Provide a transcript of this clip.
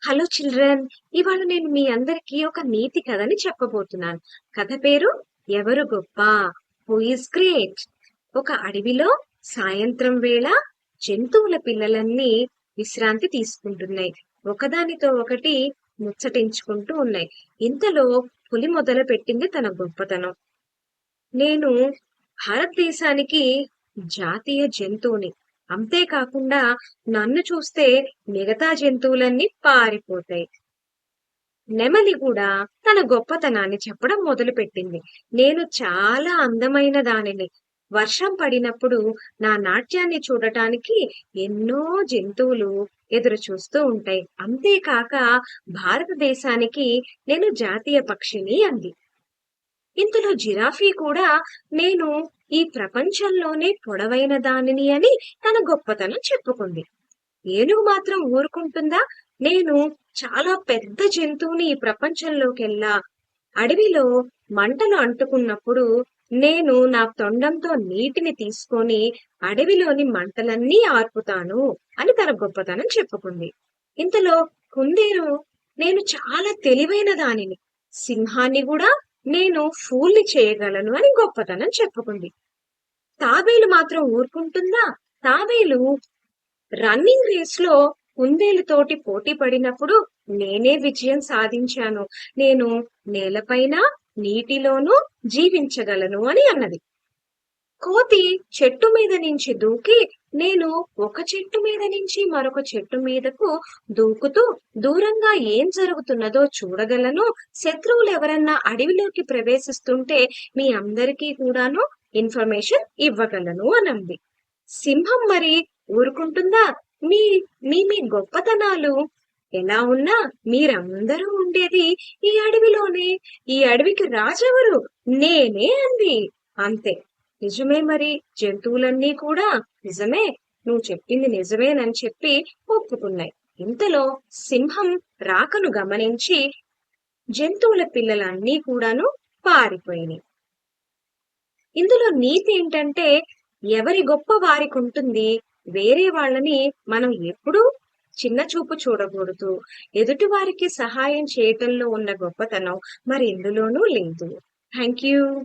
Hello children. ఇవాళ నేను మీ అందరికీ ఒక నీతి కథని చెప్పబోతున్నాను. కథ పేరు ఎవరు గొప్ప, హూ ఇస్ గ్రేట్. ఒక అడవిలో సాయంత్రం వేళ జంతువుల పిల్లలన్నీ విశ్రాంతి తీసుకుంటున్నాయి. ఒకదానితో ఒకటి ముచ్చటించుకుంటూ ఉన్నాయి. ఇంతలో పులి మొదలు పెట్టింది తన గొప్పతనం. నేను భారతదేశానికి జాతీయ జంతువుని. అంతేకాకుండా నన్ను చూస్తే మిగతా జంతువులన్నీ పారిపోతాయి. నెమలి కూడా తన గొప్పతనాన్ని చెప్పడం మొదలుపెట్టింది. నేను చాలా అందమైన దానిని. వర్షం పడినప్పుడు నా నాట్యాన్ని చూడటానికి ఎన్నో జంతువులు ఎదురు చూస్తూ ఉంటాయి. అంతేకాక భారతదేశానికి నేను జాతీయ పక్షిని అంది. ఇంతలో జిరాఫీ కూడా నేను ఈ ప్రపంచంలోనే పొడవైన దానిని అని తన గొప్పతనం చెప్పుకుంది. ఏనుగు మాత్రం ఊరుకుంటుందా? నేను చాలా పెద్ద జంతువుని ఈ ప్రపంచంలోకెల్లా. అడవిలో మంటలు అంటుకున్నప్పుడు నేను నా తొండంతో నీటిని తీసుకొని అడవిలోని మంటలన్నీ ఆర్పుతాను అని తన గొప్పతనం చెప్పుకుంది. ఇంతలో కుందేలు నేను చాలా తెలివైన దానిని. సింహాన్ని కూడా నేను ఫూల్ని చేయగలను అని గొప్పతనం చెప్పుకుంది. తాబేలు మాత్రం ఊరుకుంటుందా? తాబేలు రన్నింగ్ రేస్ లో కుందేలుతోటి పోటీ పడినప్పుడు నేనే విజయం సాధించాను. నేను నేలపైన నీటిలోనూ జీవించగలను అని అన్నది. కోతి చెట్టు మీద నుంచి దూకి నేను ఒక చెట్టు మీద నుంచి మరొక చెట్టు మీదకు దూకుతూ దూరంగా ఏం జరుగుతున్నదో చూడగలను. శత్రువులు ఎవరన్నా అడవిలోకి ప్రవేశిస్తుంటే మీ అందరికీ కూడాను ఇన్ఫర్మేషన్ ఇవ్వగలను అనంది. సింహం మరి ఊరుకుంటుందా? మీ మీ మీ గొప్పతనాలు ఎలా ఉన్నా మీరందరూ ఉండేది ఈ అడవిలోనే. ఈ అడవికి రాజెవరు? నేనే అంది. అంతే. నిజమే మరి. జంతువులన్నీ కూడా నిజమే, నువ్వు చెప్పింది నిజమేనని చెప్పి ఒప్పుకున్నాయి. ఇంతలో సింహం రాకను గమనించి జంతువుల పిల్లలన్నీ కూడాను పారిపోయినాయి. ఇందులో నీతి ఏంటంటే ఎవరి గొప్ప వారికి ఉంటుంది. వేరే వాళ్ళని మనం ఎప్పుడూ చిన్న చూపు చూడకూడదు. ఎదుటి వారికి సహాయం చేయటంలో ఉన్న గొప్పతనం మరి ఎందులోనూ లేదు. Thank you.